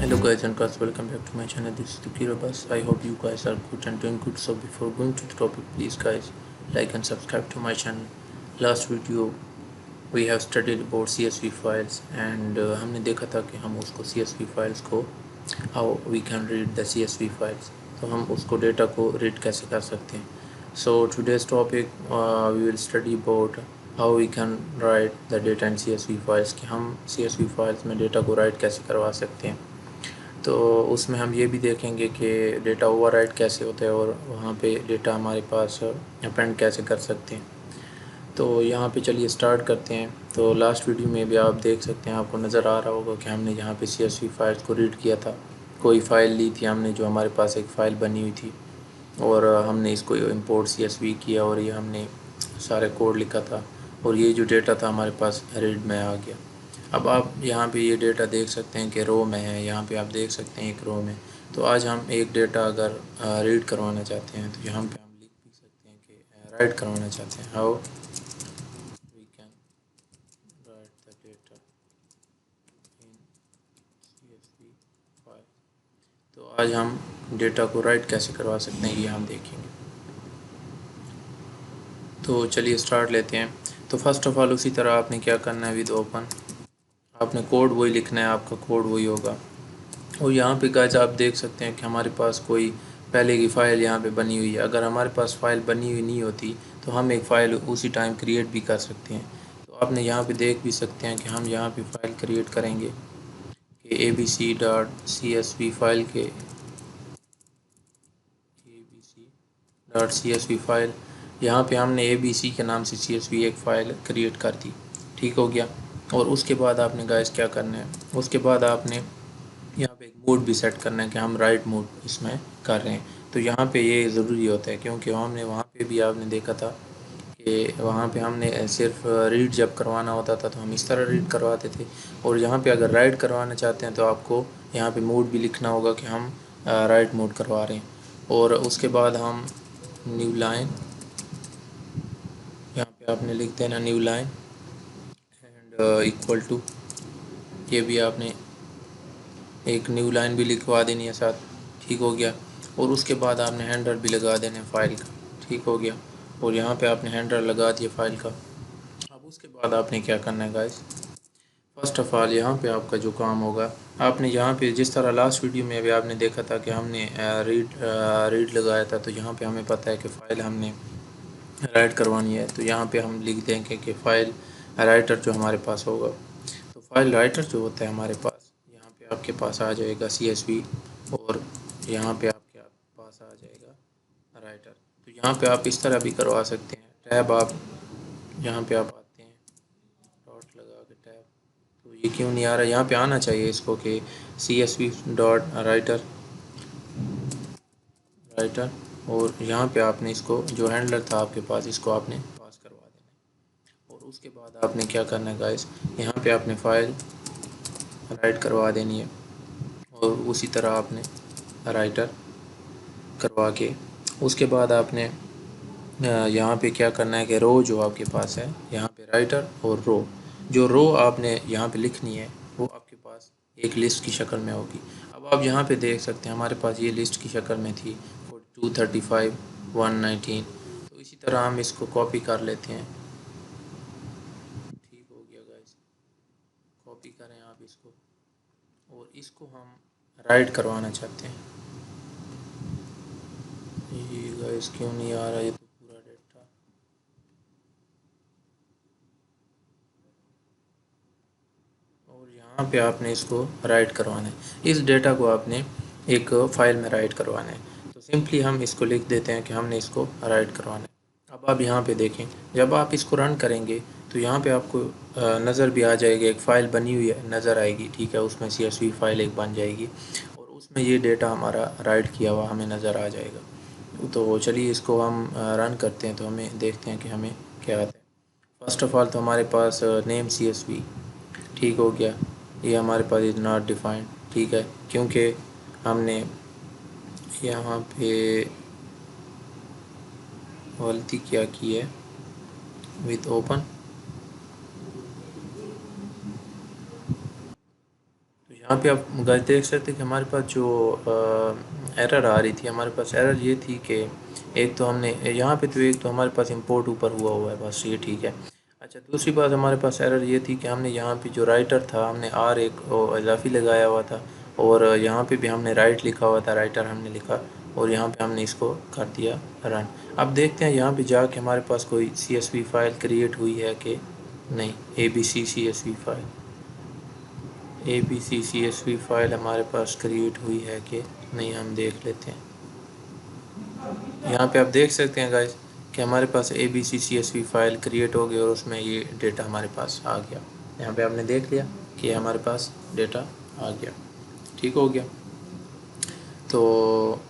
Hello guys and girls, welcome back to my channel. This is the Kirabas. I hope you guys are good and doing good. So before going to the topic, please guys like and subscribe to my channel. Last video we have studied about CSV files and हमने देखा था कि हम उसको CSV files को how we can read the CSV files, तो हम उसको डेटा को read कैसे कर सकते हैं. So today's topic we will study about how we can write the data in CSV files, कि हम CSV files में डेटा को write कैसे करवा सकते हैं. तो उसमें हम ये भी देखेंगे कि डेटा ओवरराइट कैसे होता है और वहाँ पे डेटा हमारे पास अपेंड कैसे कर सकते हैं. तो यहाँ पे चलिए स्टार्ट करते हैं. तो लास्ट वीडियो में भी आप देख सकते हैं, आपको नज़र आ रहा होगा कि हमने यहाँ पे CSV फाइल्स को रीड किया था. कोई फ़ाइल ली थी हमने, जो हमारे पास एक फ़ाइल बनी हुई थी, और हमने इसको इंपोर्ट CSV किया और ये हमने सारे कोड लिखा था और ये जो डेटा था हमारे पास रीड में आ गया. अब आप यहाँ पे ये डेटा देख सकते हैं कि रो में है. यहाँ पे आप देख सकते हैं एक रो में. तो आज हम एक डेटा अगर रीड करवाना चाहते हैं तो यहाँ पे हम लिख भी सकते हैं कि राइट करवाना चाहते हैं. How we can write the data in CSV file. तो आज हम डेटा को राइट कैसे करवा सकते हैं ये हम देखेंगे. तो चलिए स्टार्ट लेते हैं. तो फर्स्ट ऑफ़ ऑल उसी तरह आपने क्या करना है, विद ओपन आपने कोड वही लिखना है, आपका कोड वही होगा. और यहाँ पे गाइस आप देख सकते हैं कि हमारे पास कोई पहले की फ़ाइल यहाँ पे बनी हुई है. अगर हमारे पास फ़ाइल बनी हुई नहीं होती तो हम एक फ़ाइल उसी टाइम क्रिएट भी कर सकते हैं. तो आपने यहाँ पे देख भी सकते हैं कि हम यहाँ पे फ़ाइल क्रिएट करेंगे कि abc.csv फाइल के abc.csv फाइल, यहाँ पे हमने abc के नाम से CSV एक फ़ाइल क्रिएट कर दी. ठीक हो गया. और उसके बाद आपने गाइस क्या करना है, उसके बाद आपने यहाँ पे एक मोड भी सेट करना है कि हम राइट मोड इसमें कर रहे हैं. तो यहाँ पे ये ज़रूरी होता है क्योंकि हमने वहाँ पे भी आपने देखा था कि वहाँ पे हमने सिर्फ रीड जब करवाना होता था तो हम इस तरह रीड करवाते थे, और यहाँ पे अगर राइट करवाना चाहते हैं तो आपको यहाँ पे मोड भी लिखना होगा कि हम राइट मोड करवा रहे हैं. और उसके बाद हम न्यू लाइन, यहाँ पे आपने लिख देना new line and equal to, ये भी आपने एक न्यू लाइन भी लिखवा देनी है साथ. ठीक हो गया. और उसके बाद आपने हैंडल भी लगा देना है फ़ाइल का. ठीक हो गया. और यहाँ पे आपने हैंडल लगा दिया फ़ाइल का. अब उसके बाद आपने क्या करना है गाइस, फर्स्ट ऑफ़ ऑल यहाँ पे आपका जो काम होगा, आपने यहाँ पे जिस तरह लास्ट वीडियो में भी आपने देखा था कि हमने रीड लगाया था, तो यहाँ पे हमें पता है कि फ़ाइल हमने राइट करवानी है. तो यहाँ पे हम लिख देंगे कि फ़ाइल राइटर जो हमारे पास होगा, तो फ़ाइल राइटर जो होता है हमारे पास, यहाँ पे आपके पास आ जाएगा CSV और यहाँ पे आपके पास आ जाएगा राइटर. तो यहाँ पे आप इस तरह भी करवा सकते हैं. टैब आप यहाँ पे आप आते हैं, डॉट लगा के टैब. तो ये क्यों नहीं आ रहा, यहाँ पे आना चाहिए इसको कि CSV डॉट राइटर, और यहाँ पे आपने इसको जो हैंडलर था आपके पास, इसको आपने पास करवा देना है. और उसके बाद आपने क्या करना है गाइस, यहाँ पे आपने फ़ाइल राइट करवा देनी है और उसी तरह आपने राइटर करवा के उसके बाद आपने यहाँ पे क्या करना है कि रो जो आपके पास है, यहाँ पे राइटर और रो, जो रो आपने यहाँ पे लिखनी है वो आपके पास एक लिस्ट की शक्ल में होगी. अब आप यहाँ पे देख सकते हैं हमारे पास ये लिस्ट की शक्ल में थी 235 119. तो इसी तरह हम इसको कॉपी कर लेते हैं. ठीक हो गया गाइस, कॉपी करें आप इसको, और इसको हम राइट करवाना चाहते हैं. ये गाइस क्यों नहीं आ रहा, ये तो पूरा डेटा, और यहाँ पे आपने इसको राइट करवाना है. इस डेटा को आपने एक फ़ाइल में राइट करवाना है. तो सिंपली हम इसको लिख देते हैं कि हमने इसको राइट करवाना है. अब आप यहाँ पे देखें, जब आप इसको रन करेंगे तो यहाँ पे आपको नज़र भी आ जाएगी, एक फ़ाइल बनी हुई है नज़र आएगी. ठीक है, उसमें CSV फाइल एक बन जाएगी और उसमें ये डेटा हमारा राइट किया हुआ हमें नज़र आ जाएगा. तो चलिए इसको हम रन करते हैं तो हमें देखते हैं कि हमें क्या आता है. फर्स्ट ऑफ़ ऑल तो हमारे पास नेम CSV. ठीक हो गया. ये हमारे पास इज़ नॉट डिफाइंड. ठीक है, क्योंकि हमने यहाँ पे गलती क्या की है, विद ओपन. तो यहाँ पे आप गाइस देख सकते हैं कि हमारे पास जो एरर आ रही थी, हमारे पास एरर ये थी कि एक तो हमने यहाँ पे तो एक तो हमारे पास इंपोर्ट ऊपर हुआ है, बस ये ठीक है। अच्छा, दूसरी बात हमारे पास एरर ये थी कि हमने यहाँ पे जो राइटर था हमने आर एक इजाफी लगाया हुआ था, और यहाँ पे भी हमने राइट लिखा हुआ था, राइटर हमने लिखा, और यहाँ पे हमने इसको कर दिया रन। अब देखते हैं यहाँ पे जाके हमारे पास कोई CSV फाइल क्रिएट हुई है कि नहीं। ABC CSV file, ABC CSV file हमारे पास क्रिएट हुई है कि नहीं, हम देख लेते हैं। यहाँ पे आप देख सकते हैं गाइस कि हमारे पास ABC CSV फाइल क्रिएट हो गई और उसमें ये डेटा हमारे पास आ गया। यहाँ पे आपने देख लिया कि हमारे पास डेटा आ गया, ठीक हो गया। तो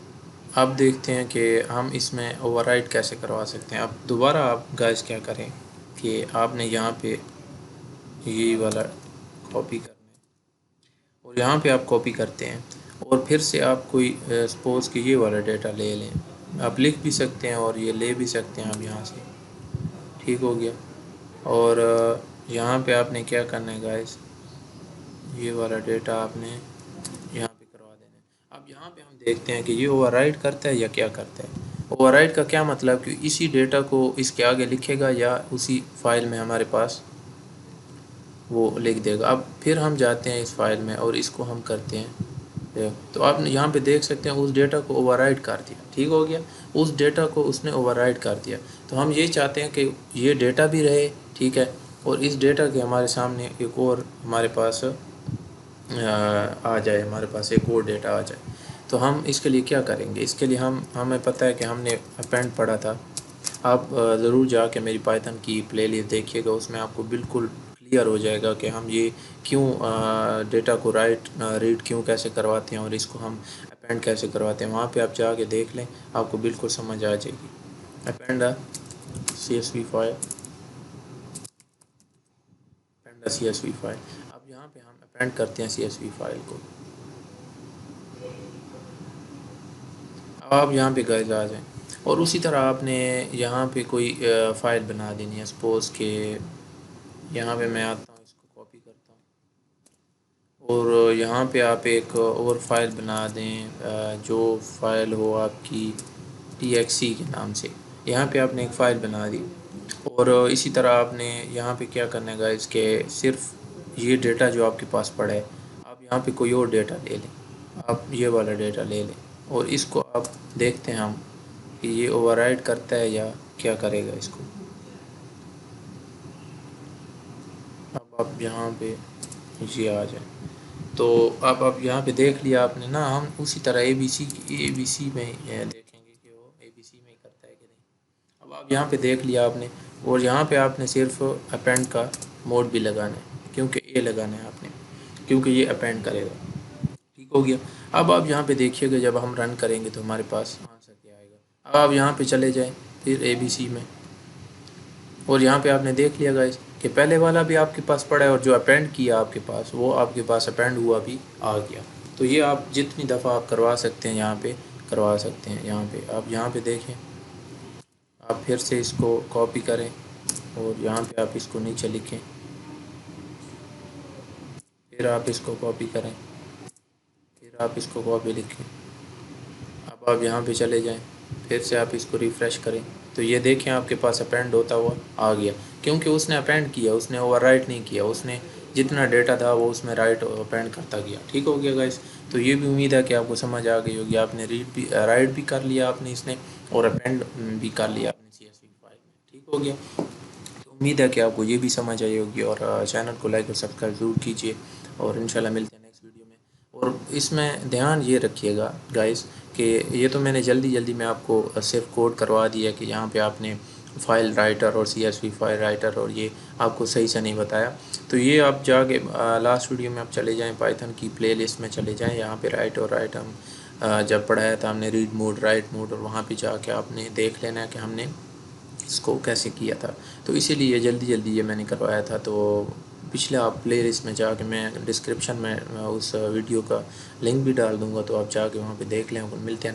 अब देखते हैं कि हम इसमें ओवरराइट कैसे करवा सकते हैं। अब दोबारा आप गाइस क्या करें कि आपने यहाँ पे ये वाला कॉपी करना है, और यहाँ पे आप कॉपी करते हैं, और फिर से आप कोई सपोज़ कि ये वाला डेटा ले लें। आप लिख भी सकते हैं और ये ले भी सकते हैं आप यहाँ से, ठीक हो गया। और यहाँ पे आपने क्या करना है गाइस, ये वाला डेटा आपने यहाँ पे करवा देना है। अब यहाँ पे हम देखते हैं कि ये ओवरराइट करता है या क्या करता है। ओवरराइट का क्या मतलब कि इसी डेटा को इसके आगे लिखेगा या उसी फाइल में हमारे पास वो लिख देगा। अब फिर हम जाते हैं इस फाइल में और इसको हम करते हैं, तो आप यहाँ पे देख सकते हैं उस डेटा को ओवरराइट कर दिया, ठीक हो गया। उस डेटा को उसने ओवरराइट कर दिया। तो हम ये चाहते हैं कि ये डेटा भी रहे, ठीक है, और इस डेटा के हमारे सामने एक और हमारे पास आ जाए, हमारे पास एक और डेटा आ जाए। तो हम इसके लिए क्या करेंगे, इसके लिए हमें पता है कि हमने अपेंड पढ़ा था। आप ज़रूर जाके मेरी पाइथन की प्लेलिस्ट देखिएगा, उसमें आपको बिल्कुल क्लियर हो जाएगा कि हम ये क्यों डेटा को रीड क्यों कैसे करवाते हैं और इसको हम अपेंड कैसे करवाते हैं। वहाँ पे आप जाके देख लें, आपको बिल्कुल समझ आ जाएगी। Append CSV file, append CSV file. अब यहाँ पे हम अपेंड करते हैं CSV फाइल को। अब आप यहाँ पे गाइस आ जाएं, और उसी तरह आपने यहाँ पे कोई फ़ाइल बना देनी है। सपोज़ के यहाँ पे मैं आता हूँ, इसको कॉपी करता हूँ, और यहाँ पे आप एक और फाइल बना दें जो फाइल हो आपकी TXC के नाम से। यहाँ पे आपने एक फ़ाइल बना दी, और इसी तरह आपने यहाँ पे क्या करना है गाइस कि सिर्फ ये डेटा जो आपके पास पड़ा है, आप यहाँ पे कोई और डेटा ले लें, आप ये वाला डेटा ले लें, और इसको आप देखते हैं हम कि ये ओवरराइड करता है या क्या करेगा इसको। अब आप यहाँ पे ये आ जाए, तो अब आप यहाँ पे देख लिया आपने ना। हम उसी तरह ABC में देखेंगे कि वो ABC में ही करता है कि नहीं। अब आप यहाँ पे देख लिया आपने, और यहाँ पे आपने सिर्फ अपेंड का मोड भी लगाना है, क्योंकि ये लगाना है आपने, क्योंकि ये अपेंड करेगा, ठीक हो गया। अब आप यहाँ पे देखिएगा, जब हम रन करेंगे तो हमारे पास आंसर क्या आएगा। अब आप यहाँ पे चले जाएं फिर ABC में, और यहाँ पे आपने देख लिया गाइस कि पहले वाला भी आपके पास पड़ा है, और जो अपेंड किया आपके पास वो आपके पास अपेंड हुआ भी आ गया। तो ये आप जितनी दफ़ा आप करवा सकते हैं यहाँ पे करवा सकते हैं। यहाँ पे आप यहाँ पे देखें, आप फिर से इसको कॉपी करें और यहाँ पे आप इसको नीचे लिखें, फिर आप इसको कॉपी करें, फिर आप इसको कॉपी लिखें। अब आप यहाँ पे चले जाएं, फिर से आप इसको रिफ़्रेश करें, तो ये देखें आपके पास अपेंड होता हुआ आ गया, क्योंकि उसने अपेंड किया, उसने ओवरराइट नहीं किया। उसने जितना डेटा था वो उसमें राइट अपेंड करता गया, ठीक हो गया गाइस। तो ये भी उम्मीद है कि आपको समझ आ गई होगी। आपने राइट भी कर लिया आपने इसने, और अपेंड भी कर लिया आपने CSV फाइल में, ठीक हो गया। तो उम्मीद है कि आपको ये भी समझ आई होगी, और चैनल को लाइक और सब्सक्राइब ज़रूर कीजिए, और इंशाल्लाह मिलते हैं नेक्स्ट वीडियो में। और इसमें ध्यान ये रखिएगा गाइस कि ये तो मैंने जल्दी में आपको सिर्फ कोड करवा दिया कि यहाँ पे आपने फ़ाइल राइटर और CSV फाइल राइटर, और ये आपको सही से नहीं बताया। तो ये आप जाके लास्ट वीडियो में आप चले जाएं, पाइथन की प्लेलिस्ट में चले जाएं, यहाँ पे राइट और राइट हम जब पढ़ाया था हमने रीड मोड राइट मोड, और वहाँ पे जाके आपने देख लेना है कि हमने इसको कैसे किया था। तो इसीलिए जल्दी ये मैंने करवाया था। तो पिछले आप प्ले लिस्ट में जाके, मैं डिस्क्रिप्शन में उस वीडियो का लिंक भी डाल दूँगा, तो आप जाके वहाँ पे देख लें। मिलते हैं।